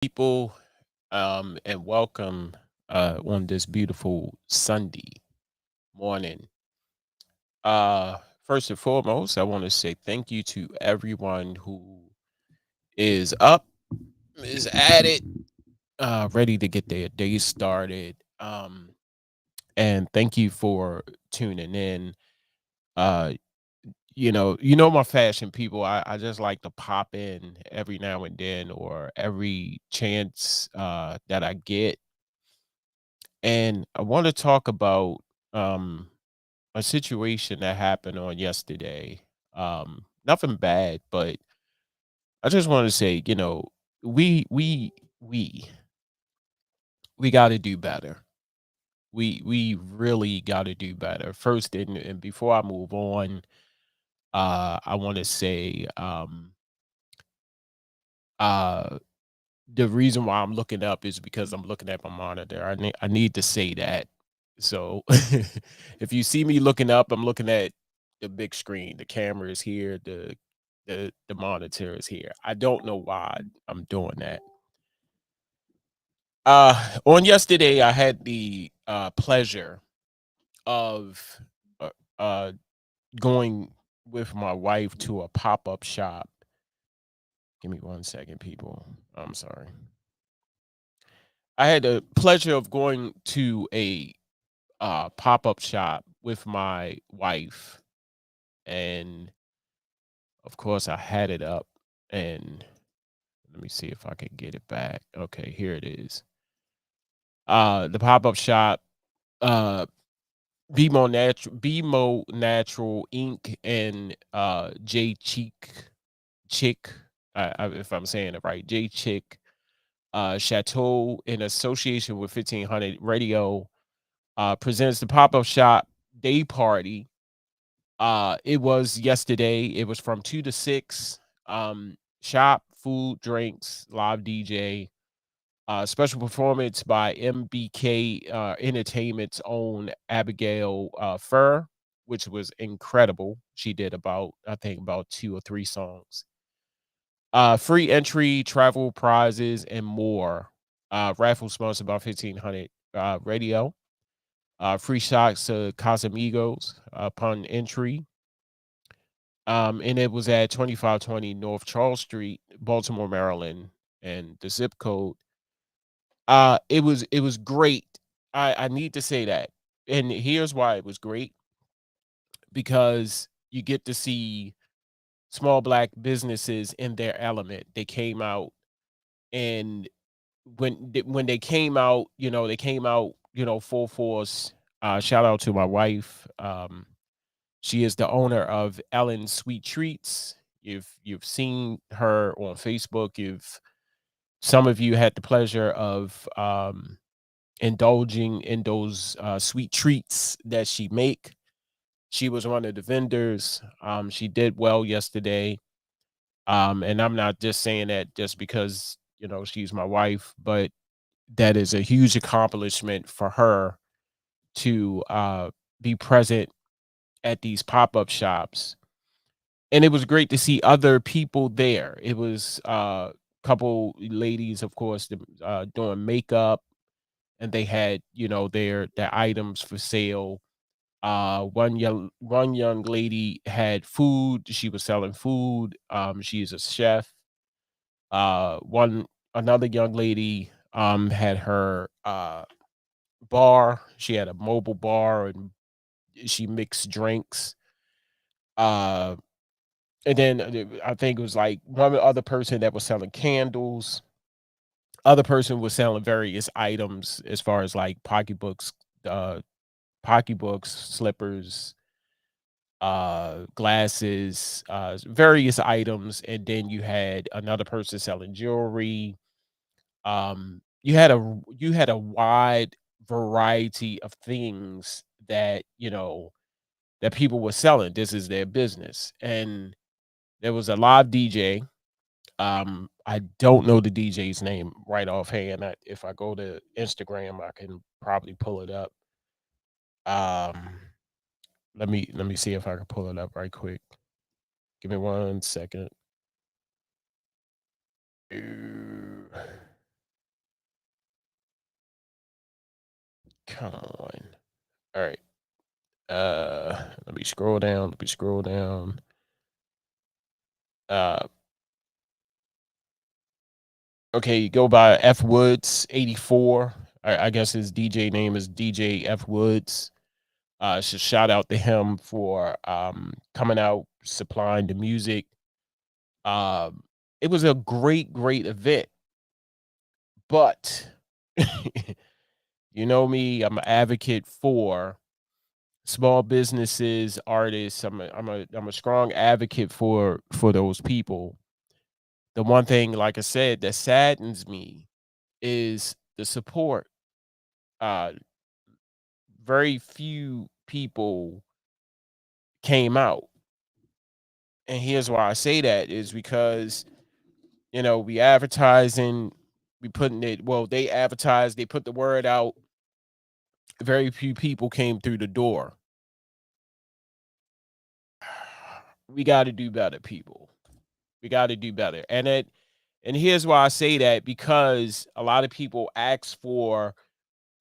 People, and welcome on this beautiful Sunday morning. Uh, First and foremost, I want to say thank you to everyone who is up, is at it, ready to get their day started. And thank you for tuning in. Uh, my fashion people. I just like to pop in every now and then, or every chance that I get. And I want to talk about um, a situation that happened on yesterday. Nothing bad, but I just want to say, we we we we got to do better. We really got to do better. First, and before I move on, I want to say, uh, the reason why I'm looking up is because I'm looking at my monitor. I need to say that. So if you see me looking up, I'm looking at the big screen. The camera is here, the monitor is here. I don't know why I'm doing that. On yesterday I had the pleasure of uh, uh going with my wife to a pop-up shop. Give me 1 second, people. I'm sorry. I had the pleasure of going to a pop-up shop with my wife, and of course I had it up, and let me see if I can get it back. Okay, here it is. The pop-up shop, uh BMO Natural Inc. and J Chick, if I'm saying it right, J Chick Chateau, in association with 1500 Radio, presents the pop-up shop day party. It was yesterday. It was from 2 to 6. Shop, food, drinks, live DJ, special performance by MBK Entertainment's own Abigail Fur, which was incredible. She did about, I think, about 2 or 3 songs. Free entry, travel prizes, and more. Raffle sponsored by 1500 Radio. Free shots to Casamigos upon entry. And it was at 2520 North Charles Street, Baltimore, Maryland, and the zip code. It was great. I need to say that. And here's why it was great: because you get to see small black businesses in their element. They came out, and when they came out, they came out, full force. Shout out to my wife. She is the owner of Ellen's Sweet Treats. If you've seen her on Facebook, if some of you had the pleasure of indulging in those sweet treats that she make, she was one of the vendors. She did well yesterday. And I'm not just saying that just because she's my wife, but that is a huge accomplishment for her to be present at these pop-up shops. And it was great to see other people there. It was a couple ladies, of course, doing makeup, and they had, their items for sale. One young lady had food. She was selling food. She's a chef. One Another young lady had her bar. She had a mobile bar, and she mixed drinks. Uh and then I think it was like one other person that was selling candles. Other person was selling various items as far as like uh pocketbooks, slippers, glasses, various items. And then you had another person selling jewelry. You had a wide variety of things that that people were selling. This is their business. And there was a live DJ. I don't know the DJ's name right offhand. If I go to Instagram, I can probably pull it up. Um, let me see if I can pull it up right quick. Give me 1 second. Ooh. Come on. All right. Let me scroll down. Let me scroll down. Uh, okay, you go by F Woods 84. I guess his DJ name is DJ F Woods. So shout out to him for coming out, supplying the music. Um, it was a great, great event, but you know me, I'm an advocate for small businesses, artists. I'm a strong advocate for those people. The one thing, like I said, that saddens me is the support. Uh, very few people came out, and here's why I say that is because we advertising, we putting it. Well, they advertise, they put the word out. Very few people came through the door. We got to do better, people. We got to do better, and here's why I say that because a lot of people ask for,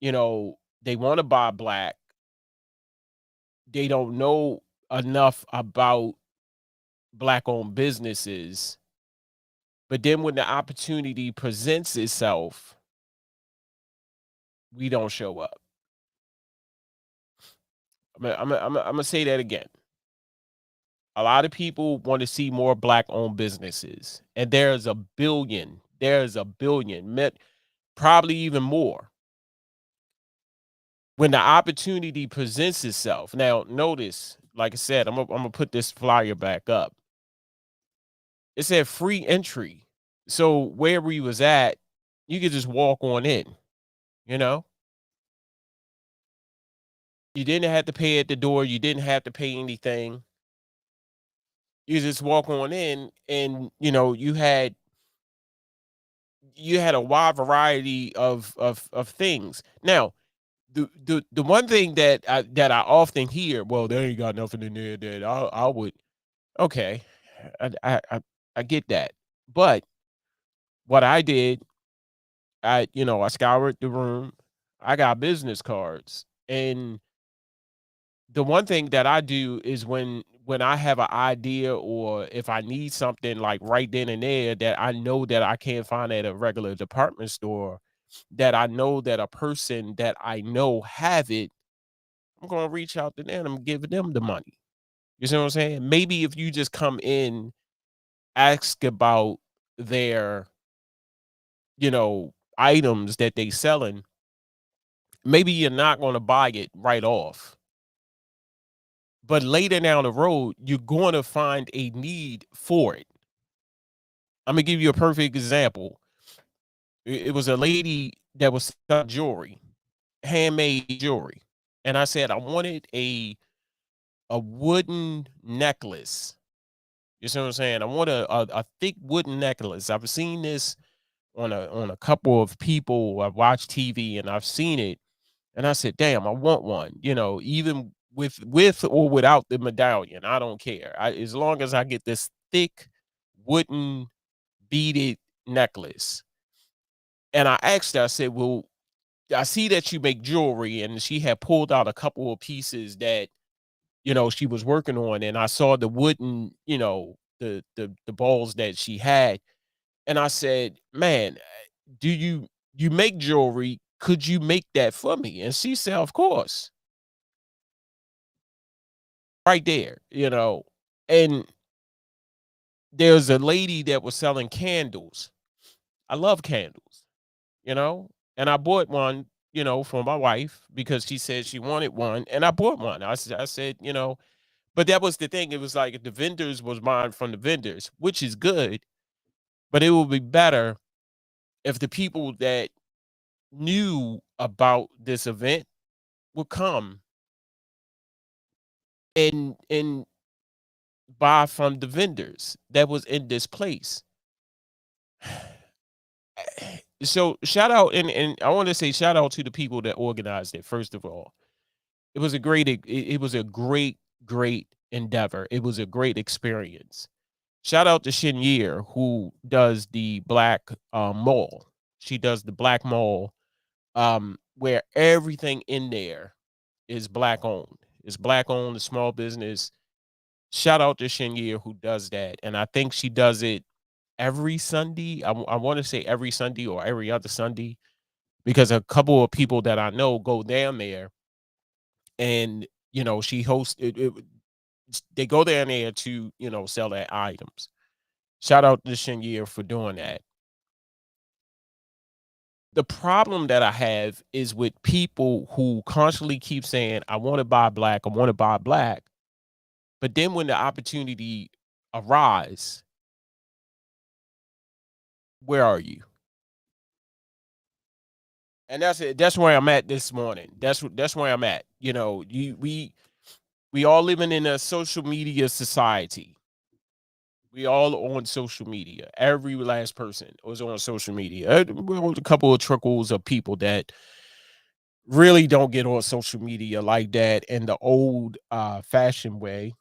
they want to buy black. They don't know enough about black owned businesses. But then when the opportunity presents itself, we don't show up. I'm gonna say that again. A lot of people want to see more black owned businesses, and there's a billion, probably even more. When the opportunity presents itself, now notice, like I said, I'm gonna put this flyer back up. It said free entry. So where we was at, you could just walk on in, you know? You didn't have to pay at the door, you didn't have to pay anything. You just walk on in and, you had a wide variety of things. Now, the one thing that I often hear, well, they ain't got nothing in there that I would. Okay, I get that, but what I did, I scoured the room. I got business cards, and the one thing that I do is when I have an idea or if I need something like right then and there that I know that I can't find at a regular department store, that I know that a person that I know have it, I'm gonna reach out to them and give them the money. You see what I'm saying? Maybe if you just come in, ask about their, items that they selling, maybe you're not gonna buy it right off. But later down the road, you're going to find a need for it. I'm gonna give you a perfect example. It was a lady that was selling jewelry, handmade jewelry, and I said I wanted a wooden necklace. You see what I'm saying? I want a thick wooden necklace. I've seen this on a couple of people. I've watched TV and I've seen it, and I said, "Damn, I want one." Even with or without the medallion, I don't care. As long as I get this thick wooden beaded necklace. And I asked her, I said, "Well, I see that you make jewelry," and she had pulled out a couple of pieces that she was working on, and I saw the wooden, the balls that she had, and I said, "Man, do you make jewelry? Could you make that for me?" And she said, "Of course." Right there, and there's a lady that was selling candles. I love candles, you know, and I bought one, for my wife because she said she wanted one, and I bought one. I said, but that was the thing. It was like the vendors was buying from the vendors, which is good, but it would be better if the people that knew about this event would come and buy from the vendors that was in this place. So shout out, and I want to say shout out to the people that organized it. First of all, it was a great endeavor. It was a great experience. Shout out to Shinyear who does the Black Mall. She does the Black Mall. where everything in there is black owned. It's black owned, a small business. Shout out to Shinya who does that, and I think she does it every Sunday. I want to say every Sunday or every other Sunday because a couple of people that I know go down there, and she hosts it. They go down there to sell their items. Shout out to Shinya for doing that. The problem that I have is with people who constantly keep saying, I want to buy black, I want to buy black. But then when the opportunity arise, where are you? And that's it. That's where I'm at this morning. That's where I'm at. We all living in a social media society. We all on social media. Every last person was on social media. There was a couple of trickles of people that really don't get on social media like that in the old fashioned way,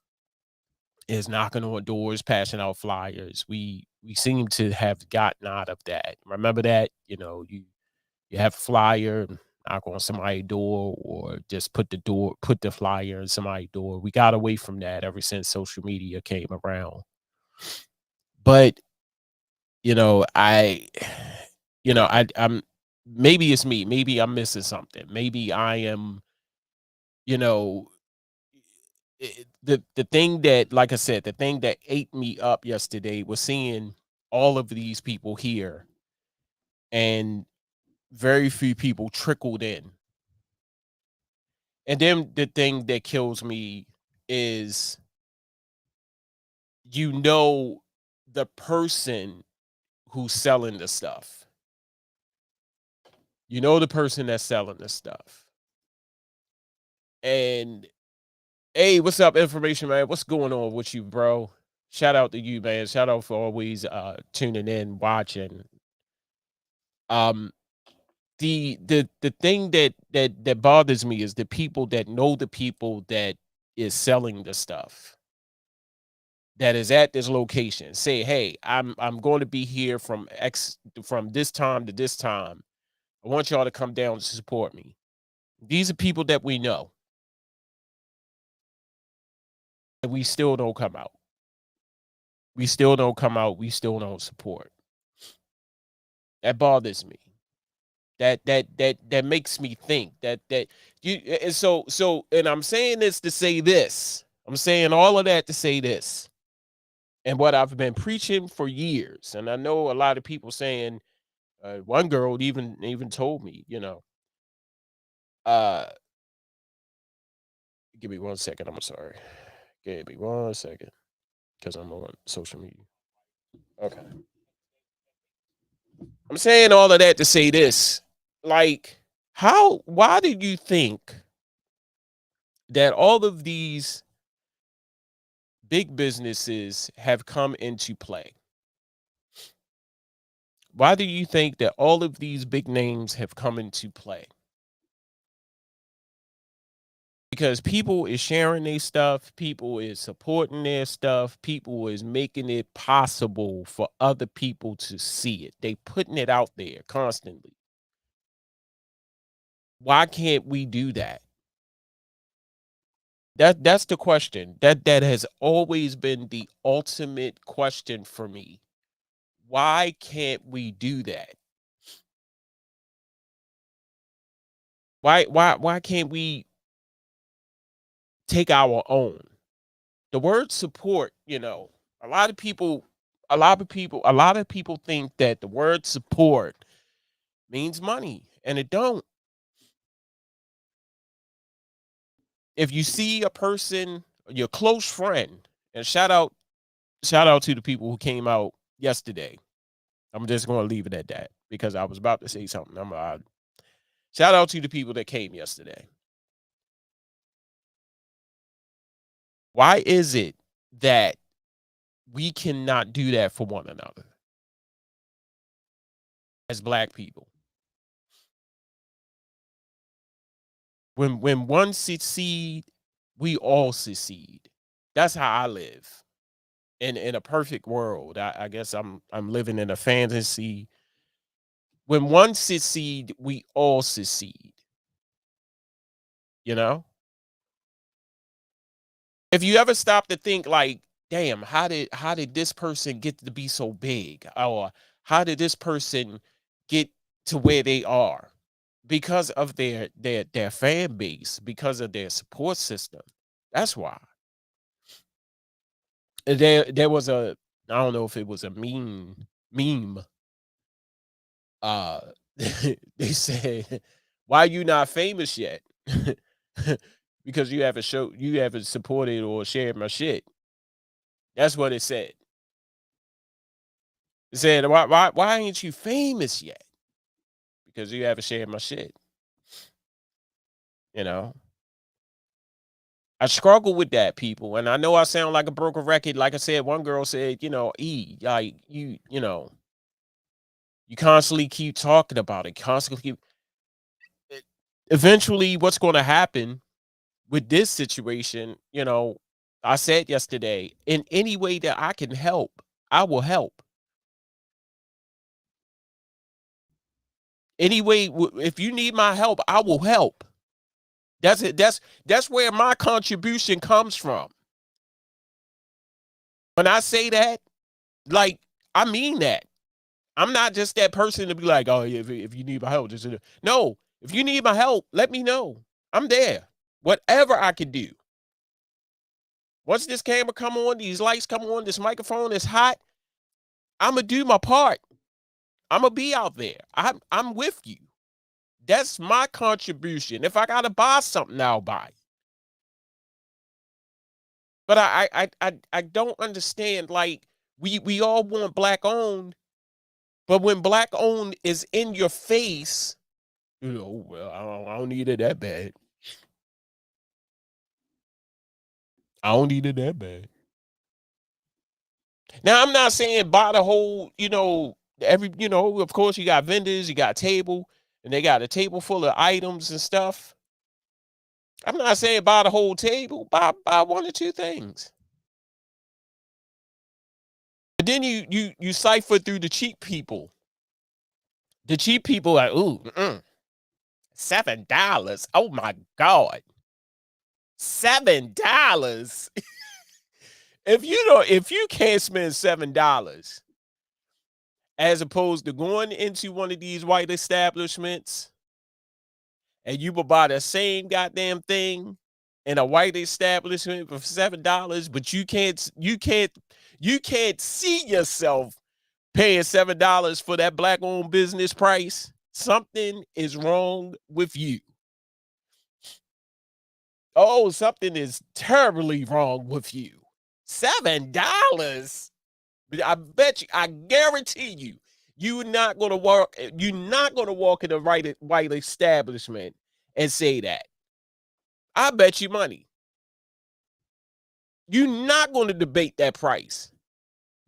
is knocking on doors, passing out flyers. We seem to have gotten out of that. Remember that? You have a flyer, knock on somebody's door, or just put the flyer in somebody's door. We got away from that ever since social media came around. But I I'm maybe it's me. Maybe I'm missing something. Maybe I am, you know, the thing that, like I said, the thing that ate me up yesterday was seeing all of these people here and very few people trickled in. And then the thing that kills me is, you know, the person who's selling the stuff. You know the person that's selling the stuff. And hey, what's up, information man? What's going on with you, bro? Shout out to you, man. Shout out for always tuning in, watching. Um the thing that bothers me is the people that know the people that is selling the stuff, that is at this location. Say, hey, I'm going to be here from this time to this time. I want y'all to come down to support me. These are people that we know, and we still don't come out. We still don't come out. We still don't support. That bothers me. That makes me think that you and and I'm saying this to say this. I'm saying all of that to say this. And what I've been preaching for years, and I know a lot of people saying, one girl even told me, uh, give me 1 second. I'm sorry. Give me 1 second because I'm on social media. Okay. I'm saying all of that to say this. Like, why do you think that all of these big businesses have come into play? Why do you think that all of these big names have come into play? Because people is sharing their stuff, people is supporting their stuff, people is making it possible for other people to see it. They putting it out there constantly. Why can't we do that? That's the question. That has always been the ultimate question for me. Why can't we do that? Why can't we take our own? The word support, a lot of people a lot of people think that the word support means money, and it don't. If you see a person, your close friend, and shout out to the people who came out yesterday. I'm just going to leave it at that because I was about to say something. Shout out to the people that came yesterday. Why is it that we cannot do that for one another as black people? When one succeed, we all succeed. That's how I live. In a perfect world, I guess I'm living in a fantasy. When one succeed, we all succeed. you know? If you ever stop to think like, damn, how did this person get to be so big? Or how did this person get to where they are? Because of their fan base, because of their support system. That's why. There was a, I don't know if it was a meme. Uh they said, why you not famous yet? Because you haven't supported or shared my shit. That's what it said. It said, why ain't you famous yet? Because you haven't shared my shit. You know? I struggle with that, people. And I know I sound like a broken record. Like I said, one girl said, like you constantly keep talking about it, constantly keep eventually what's gonna happen with this situation, I said yesterday, in any way that I can help, I will help. Anyway, if you need my help, I will help. That's it. That's where my contribution comes from. When I say that, like, I mean that. I'm not just that person to be like, oh, if you need my help, just no. If you need my help, let me know. I'm there. Whatever I can do. Once this camera come on, these lights come on, this microphone is hot, I'm gonna do my part. I'm gonna be out there. I'm with you. That's my contribution. If I gotta buy something, I'll buy. But I don't understand. Like we all want black owned, but when black owned is in your face, well, I don't need it that bad. I don't need it that bad. Now I'm not saying buy the whole, of course you got vendors, you got table, and they got a table full of items and stuff. I'm not saying buy the whole table, buy one or two things. But then you cipher through the cheap people. The cheap people are ooh, $7. Oh my God. $7. If you can't spend $7 as opposed to going into one of these white establishments and you will buy the same goddamn thing in a white establishment for $7, but you can't see yourself paying $7 for that black owned business price. Something is wrong with you. Oh, something is terribly wrong with you. $7. I bet you, I guarantee you, you're not gonna walk in the white establishment and say that. I bet you money. You're not gonna debate that price.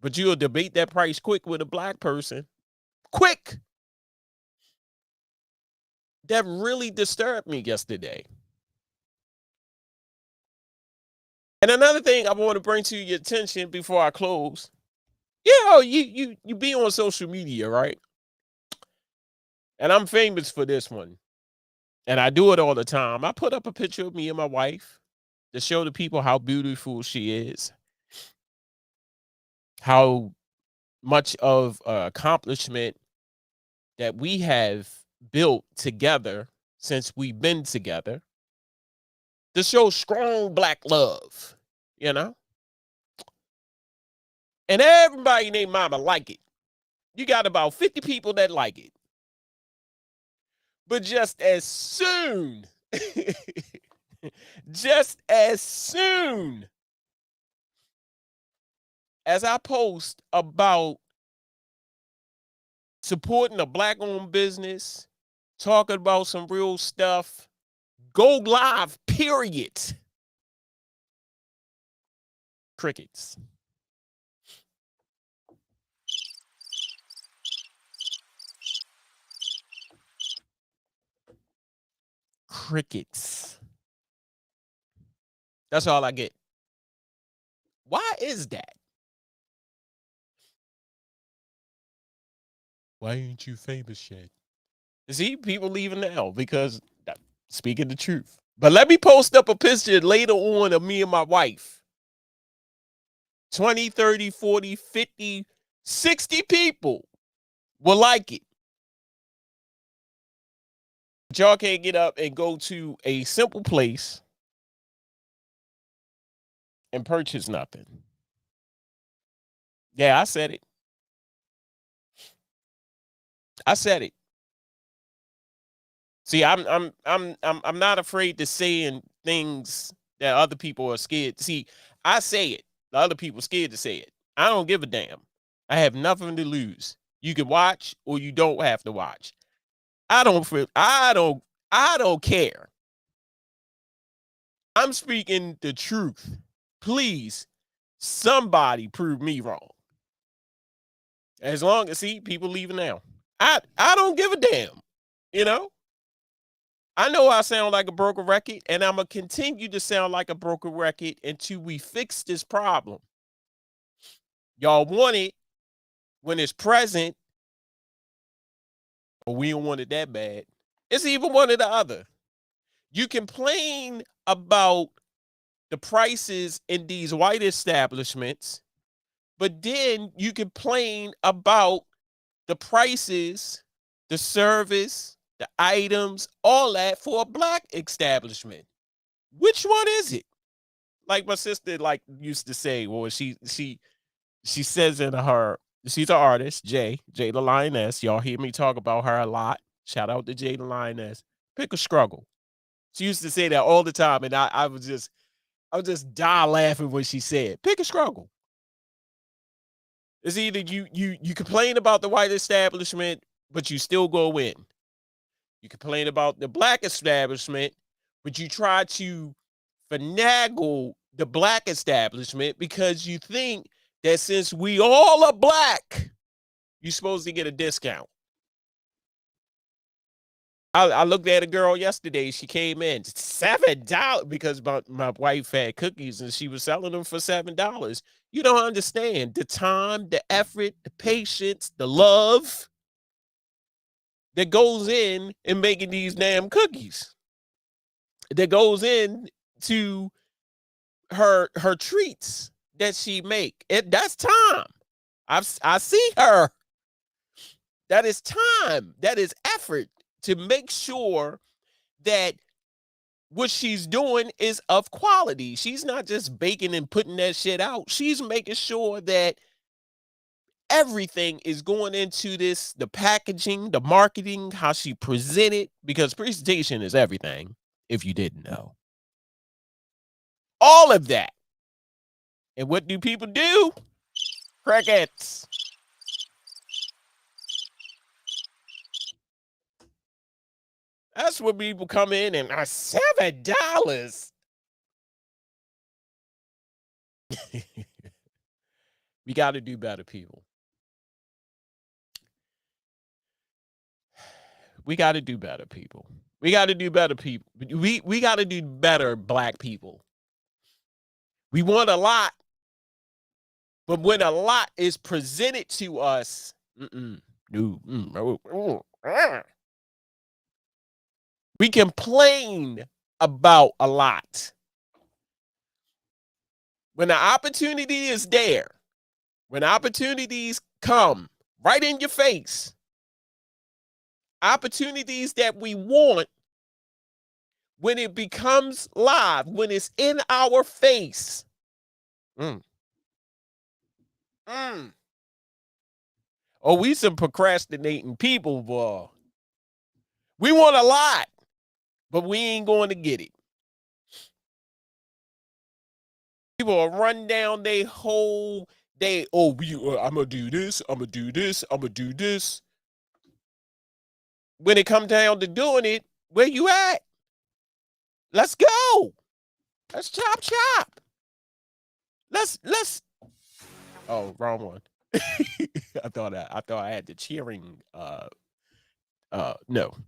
But you'll debate that price quick with a black person. Quick. That really disturbed me yesterday. And another thing I want to bring to your attention before I close. You be on social media, right? And I'm famous for this one. And I do it all the time. I put up a picture of me and my wife to show the people how beautiful she is, how much of accomplishment that we have built together since we've been together, to show strong black love, you know? And everybody named mama like it. You got about 50 people that like it. But just as soon as I post about supporting a black owned business, talking about some real stuff, go live, period. Crickets. Crickets. That's all I get. Why is that? Why ain't you famous yet? See, people leaving now because speaking the truth. But let me post up a picture later on of me and my wife. 20, 30, 40, 50, 60 people will like it. But y'all can't get up and go to a simple place and purchase nothing. Yeah, I said it. I said it. See, I'm not afraid to saying things that other people are scared. See, I say it. The other people scared to say it. I don't give a damn. I have nothing to lose. You can watch or you don't have to watch. I don't feel I don't care. I'm speaking the truth. Please, somebody prove me wrong. As long as see people leaving now. I don't give a damn. You know? I know I sound like a broken record, and I'm gonna continue to sound like a broken record until we fix this problem. Y'all want it when it's present, but we don't want it that bad. It's even one or the other. You complain about the prices in these white establishments, but then you complain about the prices, the service, the items, all that for a black establishment. Which one is it? Like my sister like used to say, well, she says in her, she's an artist, Jay the Lioness. Y'all hear me talk about her a lot. Shout out to Jay the Lioness. Pick a struggle. She used to say that all the time, and I would just die laughing when she said, pick a struggle. It's either you complain about the white establishment, but you still go in. You complain about the black establishment, but you try to finagle the black establishment because you think that since we all are black, you're supposed to get a discount. I looked at a girl yesterday. She came in $7 because my wife had cookies and she was selling them for $7. You don't understand the time, the effort, the patience, the love that goes in making these damn cookies. That goes in to her treats that she make. That's time. I see her. That is time. That is effort to make sure that what she's doing is of quality. She's not just baking and putting that shit out. She's making sure that everything is going into this, the packaging, the marketing, how she present it, because presentation is everything, if you didn't know. All of that. And what do people do? Crickets. That's when people come in and are $7. We got to do better, people. We got to do better, people. We got to do better, people. We got to do better, black people. We want a lot, but when a lot is presented to us, we complain about a lot. When the opportunity is there, when opportunities come right in your face, opportunities that we want, when it becomes live, when it's in our face, oh, we some procrastinating people, boy. We want a lot, but we ain't going to get it. People will run down their whole day. Oh, I'm gonna do this. I'm gonna do this. I'm gonna do this. When it comes down to doing it, where you at? Let's go. Let's chop. Let's. Oh, wrong one. I thought I had the cheering. No,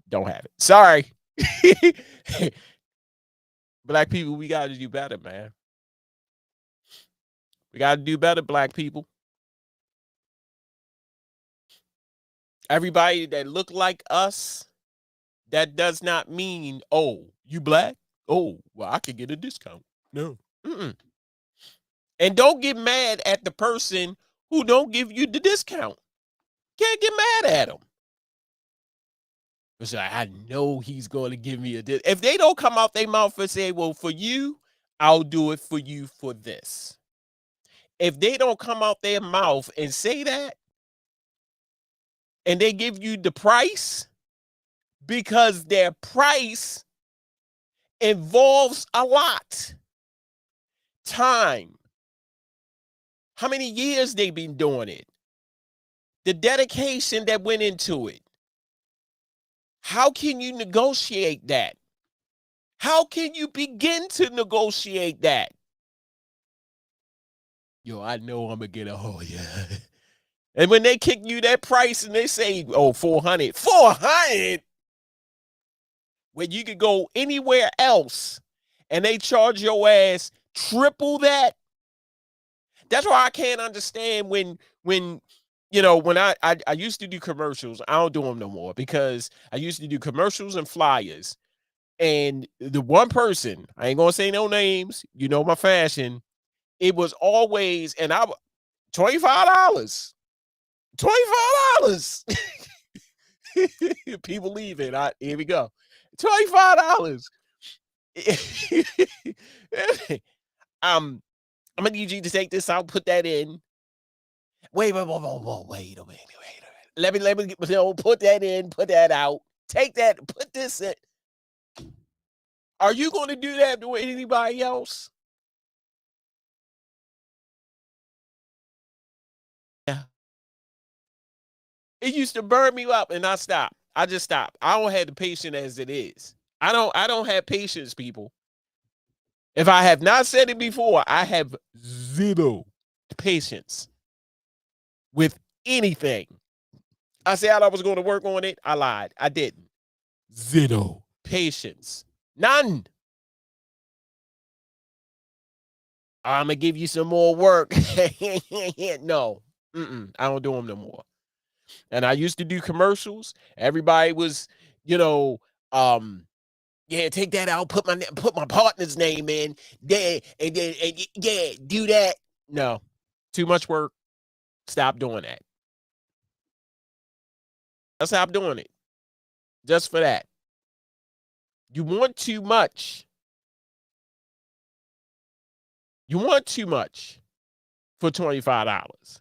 don't have it. Sorry. Black people, we got to do better, man. We got to do better, black people. Everybody that look like us, that does not mean, oh, you black? Oh, well, I could get a discount. No. Mm-mm. And don't get mad at the person who don't give you the discount. Can't get mad at them. It's like, I know he's going to give me a discount. If they don't come out their mouth and say, well, for you, I'll do it for you for this. If they don't come out their mouth and say that, and they give you the price, because their price involves a lot. Time. How many years they've been doing it? The dedication that went into it. How can you negotiate that? How can you begin to negotiate that? Yo, I know I'm gonna get a oh yeah. And when they kick you that price and they say, oh, 400, 400, when you could go anywhere else and they charge your ass triple that. That's why I can't understand when when I used to do commercials. I don't do them no more because I used to do commercials and flyers. And the one person, I ain't gonna say no names, you know my fashion. It was always, and I $25. $25. People leaving. Here we go. $25. I'm gonna need you to take this out, put that in. Wait a minute. Let me put that in, put that out. Take that, put this in. Are you going to do that to anybody else? Yeah. It used to burn me up, and I stopped. I just stopped. I don't have the patience as it is. I don't have patience, people. If I have not said it before, I have zero patience with anything. I said I was going to work on it. I lied. I didn't. Zero patience. None. I'm gonna give you some more work. No, I don't do them no more. And I used to do commercials. Everybody was, you know, yeah, take that out. Put my partner's name in. Yeah, and yeah, do that. No, too much work. Stop doing that. I stop doing it just for that. You want too much. You want too much for $25.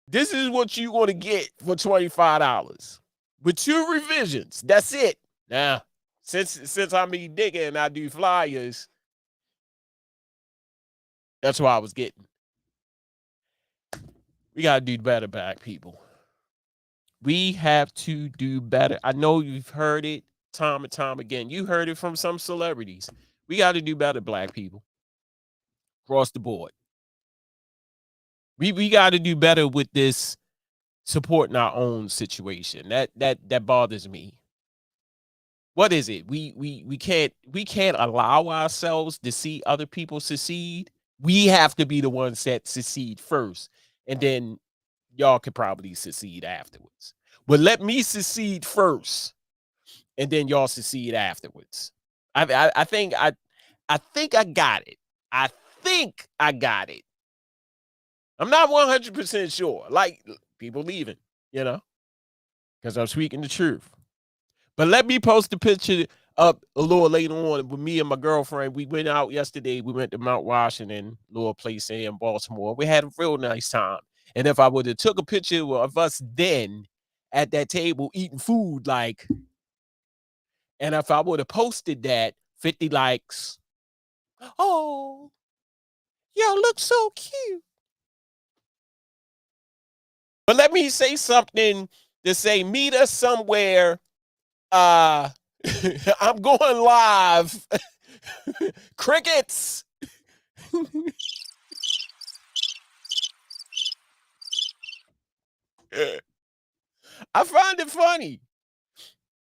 This is what you want to get for $25 with 2 revisions. That's it. Now, since I'm a digger and I do flyers, that's what I was getting. We gotta do better, black people. We have to do better. I know you've heard it time and time again. You heard it from some celebrities. We got to do better, black people, across the board. We got to do better with this supporting our own situation. That bothers me. What is it? We can't allow ourselves to see other people succeed. We have to be the ones that succeed first, and then y'all could probably succeed afterwards. But let me succeed first, and then y'all succeed afterwards. I think I got it. I think I got it. I'm not 100% sure. Like people leaving, you know, because I'm speaking the truth. But let me post the picture up a little later on with me and my girlfriend. We went out yesterday. We went to Mount Washington, little place in Baltimore. We had a real nice time. And if I would have took a picture of us then at that table eating food, like, and if I would have posted that, 50 likes. Oh, y'all look so cute. But let me say something to say, meet us somewhere. I'm going live. Crickets. I find it funny.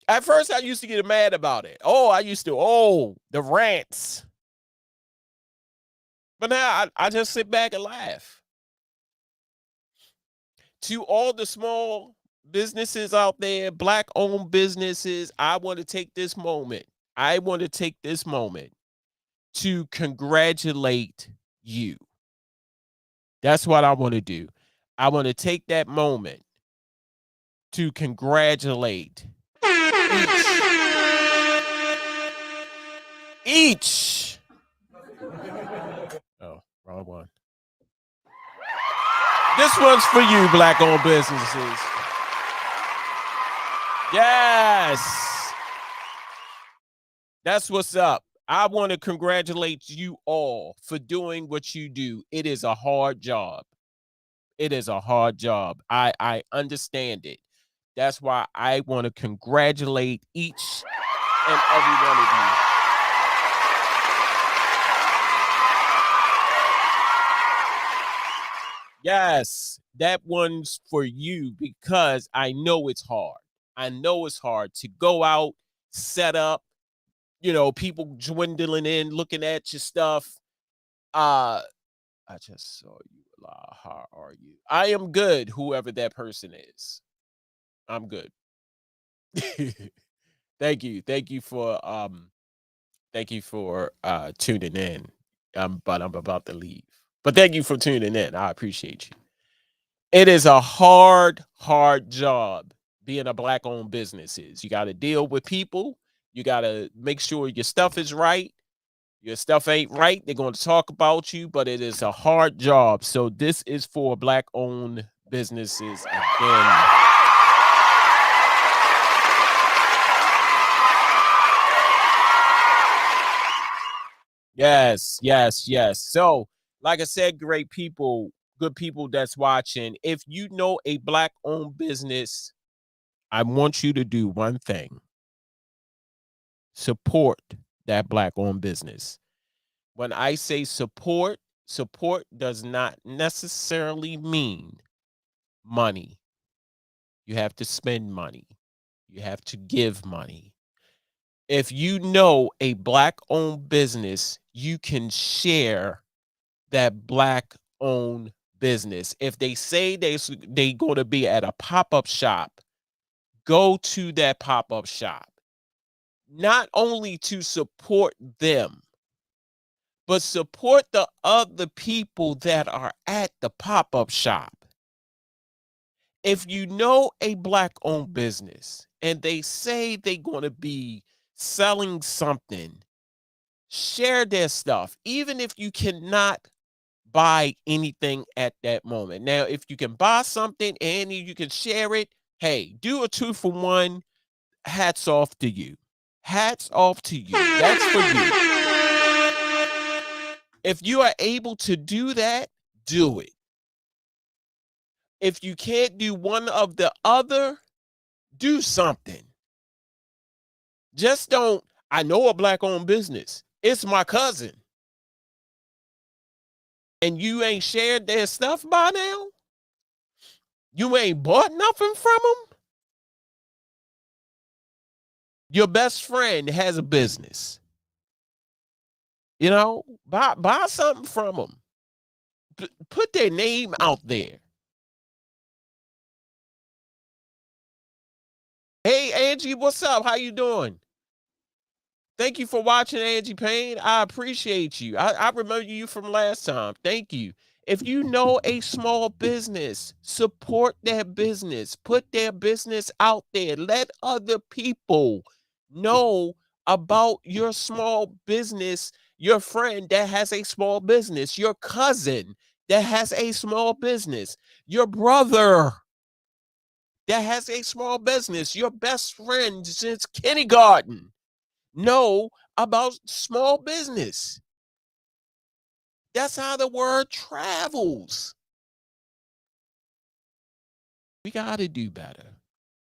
At first, I used to get mad about it. The rants. But now I just sit back and laugh. To all the small businesses out there, black owned businesses, I want to take this moment. I want to take this moment to congratulate you. That's what I want to do. I want to take that moment to congratulate each. Oh, wrong one. This one's for you, black owned businesses. Yes. That's what's up. I want to congratulate you all for doing what you do. It is a hard job. It is a hard job. I understand it. That's why I want to congratulate each and every one of you. Yes, that one's for you because I know it's hard. I know it's hard to go out, set up, people dwindling in, looking at your stuff. I just saw you. How are you? I am good, whoever that person is. I'm good. Thank you. Thank you for tuning in. But I'm about to leave. But thank you for tuning in. I appreciate you. It is a hard, hard job being a black owned businesses. You got to deal with people. You got to make sure your stuff is right. Your stuff ain't right. They're going to talk about you, but it is a hard job. So this is for black owned businesses again. Yes, yes, yes. So, like I said, great people, good people that's watching. If you know a black owned business, I want you to do one thing: support that black owned business. When I say support, support does not necessarily mean money. You have to spend money, you have to give money. If you know a black owned business, you can share that black owned business. If they say they going to be at a pop-up shop, go to that pop-up shop. Not only to support them, but support the other people that are at the pop-up shop. If you know a black owned business and they say they're going to be selling something, share their stuff, even if you cannot buy anything at that moment. Now, if you can buy something and you can share it, hey, do a 2-for-1. Hats off to you. Hats off to you. That's for you. If you are able to do that, do it. If you can't do one of the other, do something. Just don't, I know a black owned business. It's my cousin. And you ain't shared their stuff by now? You ain't bought nothing from them? Your best friend has a business. Buy something from them. Put their name out there. Hey, Angie, what's up? How you doing? Thank you for watching, Angie Payne. I appreciate you. I remember you from last time. Thank you. If you know a small business, support their business. Put their business out there. Let other people know about your small business, your friend that has a small business, your cousin that has a small business, your brother that has a small business, your best friend since kindergarten know about small business. That's how the word travels. We got to do better.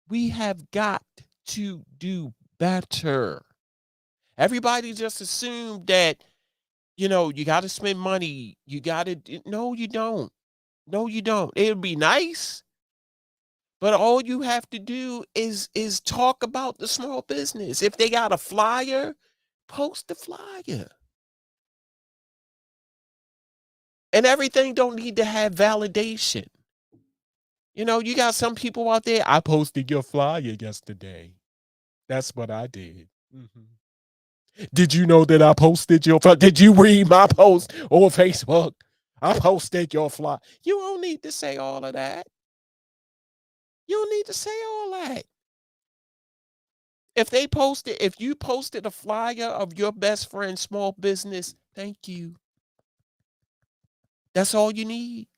We have got to do better. Everybody just assumed that, you got to spend money. You got to, no, you don't. No, you don't. It would be nice, but all you have to do is talk about the small business. If they got a flyer, post the flyer. And everything don't need to have validation. You got some people out there. I posted your flyer yesterday. That's what I did. Did you know that I posted your flyer? Did you read my post on Facebook? I posted your flyer. You don't need to say all of that. You don't need to say all that. If you posted a flyer of your best friend's small business, thank you. That's all you need.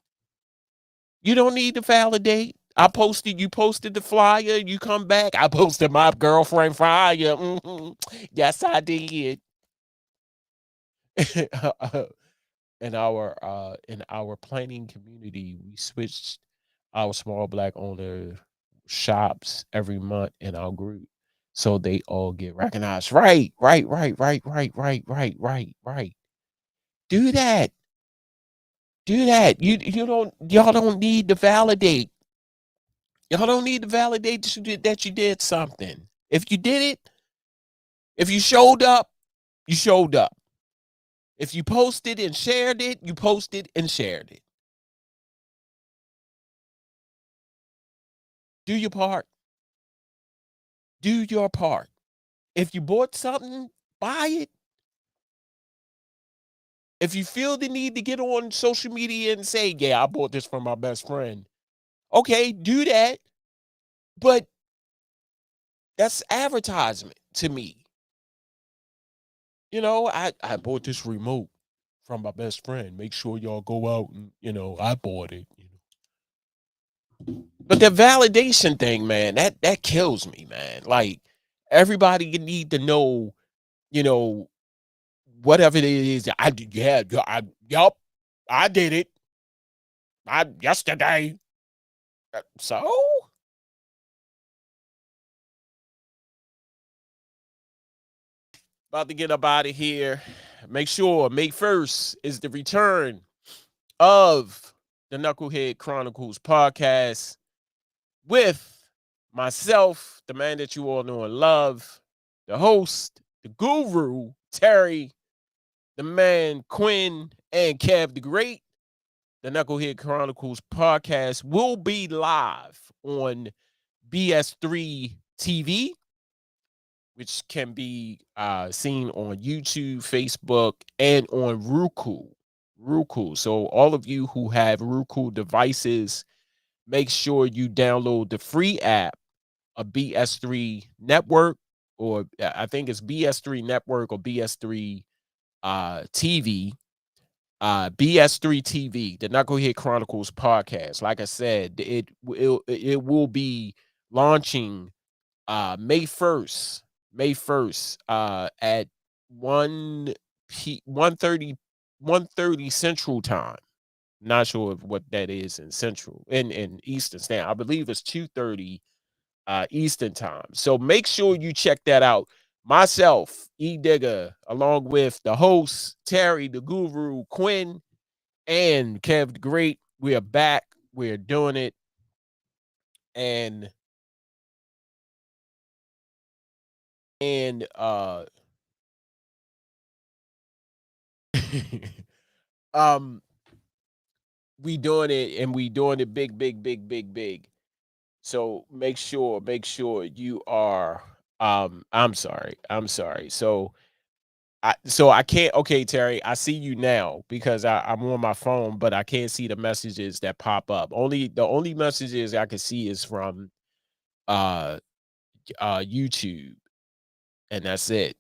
You don't need to validate. You posted the flyer, you come back. I posted my girlfriend flyer. Yes, I did. In our planning community, we switched our small black owner shops every month in our group. So they all get recognized. Right, right, right, right, right, right, right, right, right. Do that. Do that. Y'all don't need to validate. Y'all don't need to validate that you did something. If you did it, if you showed up, you showed up. If you posted and shared it, you posted and shared it. Do your part. Do your part. If you bought something, buy it. If you feel the need to get on social media and say, yeah, I bought this from my best friend, okay, do that. But that's advertisement to me. I bought this remote from my best friend. Make sure y'all go out and, I bought it. But the validation thing, man, that kills me, man. Like everybody need to know, you know, whatever it is. Yup, I did it. I yesterday. So about to get up out of here. Make sure May 1st is the return of the Knucklehead Chronicles podcast with myself, the man that you all know and love, the host, the guru, Terry, the man, Quinn, and Kev the Great. The Knucklehead Chronicles podcast will be live on BS3 TV, which can be seen on YouTube, Facebook, and on Roku. Roku. So all of you who have Roku devices, make sure you download the free app of BS3 Network, or I think it's BS3 Network or BS3 TV. BS3 TV, the Knucklehead Chronicles podcast. Like I said, it will be launching May 1st. May 1st at 1 p 1:30 Central Time. Not sure of what that is in Central in Eastern Standard. I believe it's 2:30 Eastern Time. So make sure you check that out. Myself, E Digger, along with the host, Terry, the Guru, Quinn, and Kev the Great. We are back. We're doing it. And and um we doing it, and we doing it big, big, big, big, big. So make sure you are I'm sorry. I'm sorry. So I can't. Okay, Terry, I see you now because I'm on my phone, but I can't see the messages that pop up. The only messages I can see is from uh YouTube, and that's it.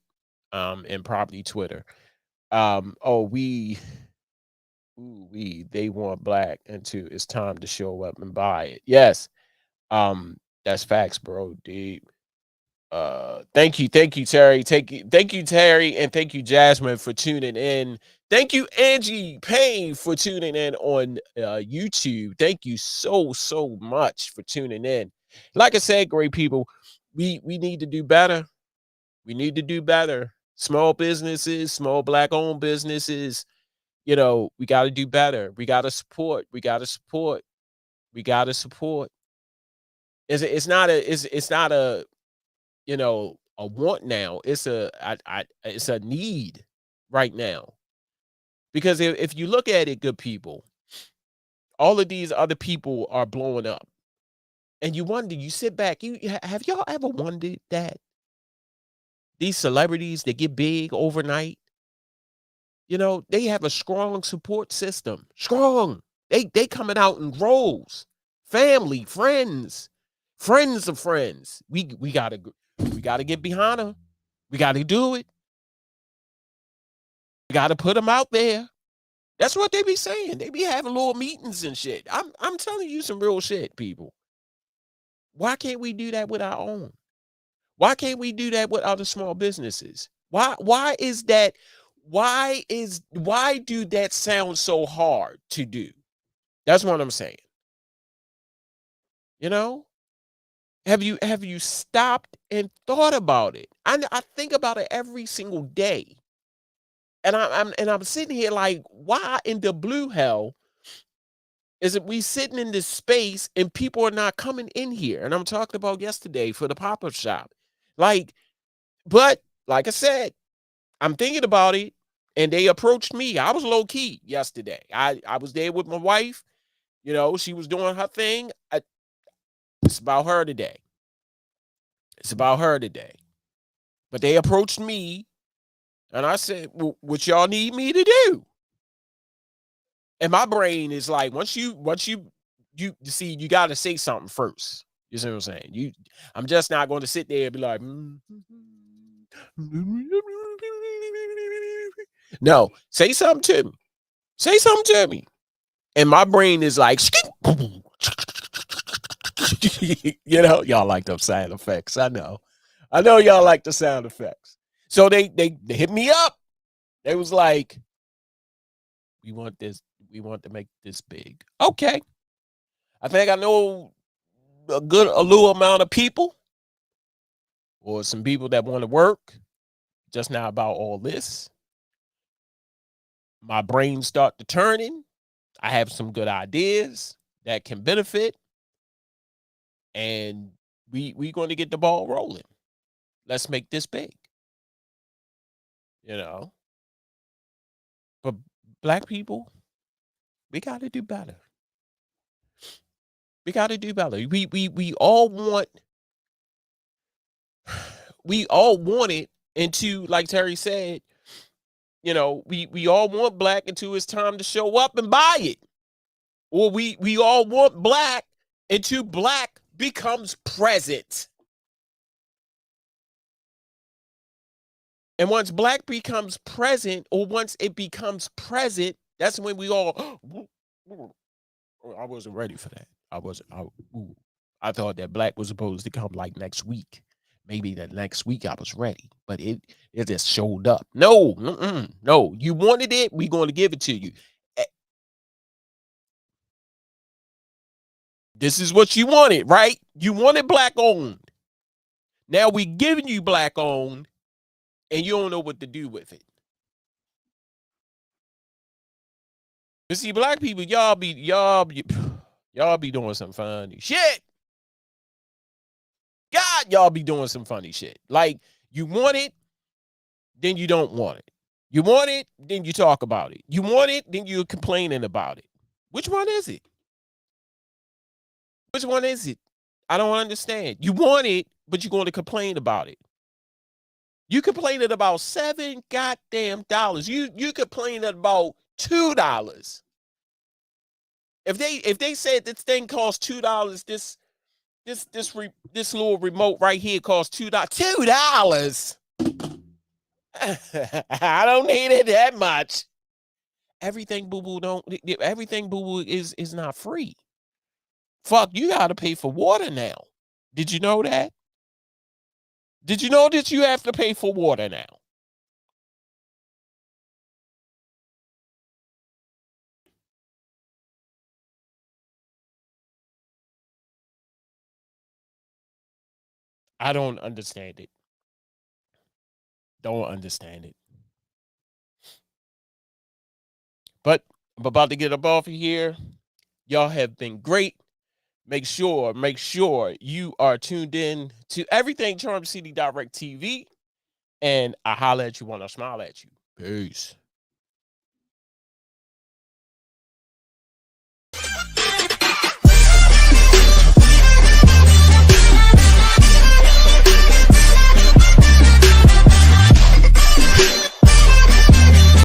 And probably Twitter. Oh, they want black into it's time to show up and buy it. Yes. That's facts, bro. Deep. Thank you, Terry. Thank you, Terry, and thank you, Jasmine, for tuning in. Thank you, Angie Payne, for tuning in on YouTube. Thank you so much for tuning in. Like I said, great people, we need to do better. We need to do better. Small businesses, small black owned businesses, we got to do better. We got to support. We got to support. We got to support. It's not a a want now. It's a need right now. Because if you look at it, good people, all of these other people are blowing up. And you wonder, you sit back, have y'all ever wondered that these celebrities that get big overnight, they have a strong support system. Strong. They coming out in rows. Family, friends of friends. We gotta get behind them. We gotta do it. We gotta put them out there. That's what they be saying. They be having little meetings and shit. I'm telling you some real shit, people. Why can't we do that with our own? Why can't we do that with other small businesses? Why is that? Why do that sound so hard to do? That's what I'm saying. You know? Have you stopped and thought about it? I think about it every single day. And I'm sitting here like, why in the blue hell is it we sitting in this space and people are not coming in here? And I'm talking about yesterday for the pop-up shop. Like, but like I said, I'm thinking about it, and they approached me. I was low key yesterday. I was there with my wife. She was doing her thing. It's about her today. It's about her today. But they approached me, and I said, well, "What y'all need me to do?" And my brain is like, once you see, you got to say something first. You see what I'm saying? I'm just not going to sit there and be like, no, say something to me. Say something to me. And my brain is like, y'all like those sound effects. I know y'all like the sound effects. So they hit me up. They was like, we want to make this big. Okay. I think I know a little amount of people, or some people that want to work just now about all this. My brain start to turning. I have some good ideas that can benefit, and we going to get the ball rolling. Let's make this big. But black people, we got to do better. We got to do better. We all want it into, like Terry said, we all want black until it's time to show up and buy it. Or we all want black until black becomes present. And once black becomes present, or once it becomes present, that's when we all, I wasn't ready for that. I thought that black was supposed to come like next week. Maybe that next week I was ready, but it just showed up. No, no, you wanted it, we're going to give it to you. This is what you wanted, right? You wanted black owned. Now we giving you black owned, and you don't know what to do with it. You see, black people, y'all be doing some funny shit. God, y'all be doing some funny shit. Like, you want it, then you don't want it. You want it, then you talk about it. You want it, then you're complaining about it. Which one is it? Which one is it? I don't understand. You want it, but you're going to complain about it. You complaining about $7 goddamn dollars. You complaining about $2. If they said this thing costs $2, this little remote right here costs $2. $2. I don't need it that much. Everything boo boo is not free. Fuck, you gotta pay for water now. Did you know that? Did you know that you have to pay for water now? I don't understand it. Don't understand it. But I'm about to get up off of here. Y'all have been great. Make sure you are tuned in to everything Charm City Direct TV. And I holler at you when I smile at you. Peace.